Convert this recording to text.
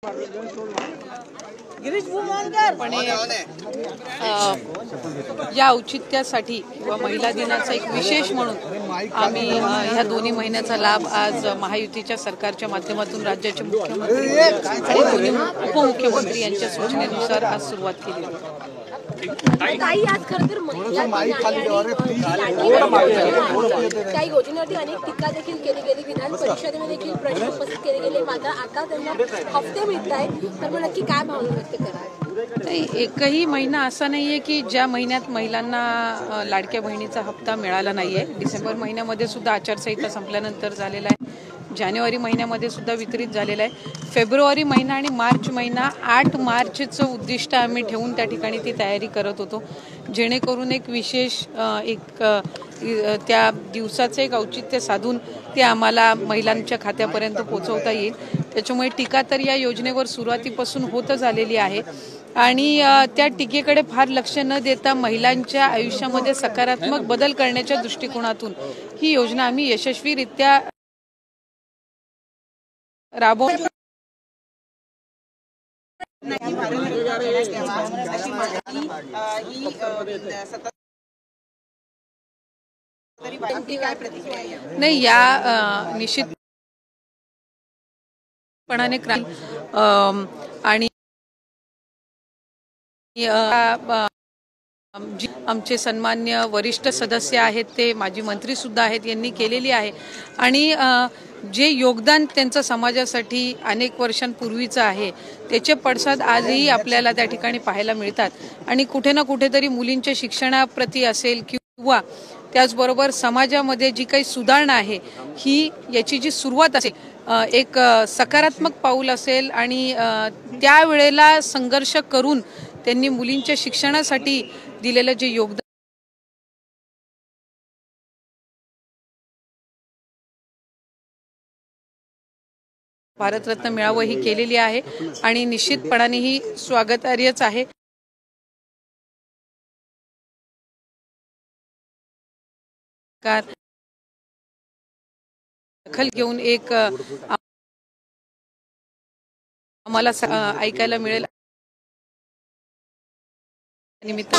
पण या औचित्यासाठी किंवा महिला दिनाचा एक विशेष म्हणून आम्ही ह्या दोन्ही महिन्याचा लाभ आज महायुतीच्या सरकारच्या माध्यमातून राज्याचे मुख्यमंत्री आणि दोन्ही उपमुख्यमंत्री यांच्या सूचनेनुसार आज सुरुवात केली होती। काही आज खरंतर काही योजनेवरती अनेक टीका देखील केली गेली, विधान परिषदेमध्ये देखील प्रश्न उपस्थित केले गेले, मात्र आता त्यांना हफ्ते मिळत आहेत, तर मग नक्की काय भावना व्यक्त कराल? नाही, एकही महिना असा नाहीये की ज्या महिन्यात महिलांना लाडक्या बहिणीचा हप्ता मिळाला नाहीये। डिसेंबर महिन्यामध्ये सुद्धा आचारसंहिता संपल्यानंतर झालेला आहे, जानेवारी महिन्यामध्ये सुद्धा वितरित झालेला आहे, फेब्रुवारी महिना आणि मार्च महिना 8 मार्चचं उद्दिष्ट आम्ही ठेवून त्या ठिकाणी ती तयारी करत होतो, जेणेकरून एक विशेष त्या दिवसाचे एक औचित्य साधून ते आम्हाला महिलांच्या खात्यापर्यंत पोहोचवता येईल। त्याच्यामुळे टीका तर या योजनेवर सुरुवातीपासून होत झालेली आहे आणि त्या टीकेकडे फार लक्ष न देता महिलांच्या आयुष्यामध्ये सकारात्मक बदल करण्याच्या दृष्टिकोनातून ही योजना आम्ही यशस्वीरित्या राबवून नाही, या निश्चितपणाने आणि आमचे सन्मान्य वरिष्ठ सदस्य आहेत, ते माजी मंत्री सुद्धा आहेत, यांनी केलेली आहे आणि जे योगदान त्यांचं समाजासाठी अनेक वर्षांपूर्वीचं आहे त्याचे पडसाद आजही आपल्याला त्या ठिकाणी पाहायला मिळतात आणि कुठे ना कुठेतरी मुलींच्या शिक्षणाप्रती असेल किंवा त्याचबरोबर समाजामध्ये जी काही सुधारणा आहे ही याची जी सुरुवात असेल एक सकारात्मक पाऊल असेल आणि त्यावेळेला संघर्ष करून त्यांनी मुलींच्या शिक्षणासाठी दिलेलं जे योगदान भारतरत्न मिळावं ही केलेली आहे आणि निश्चितपणाने ही स्वागतार्हच आहे। दखल घेऊन एक आम्हाला ऐकायला मिळेल निमित्त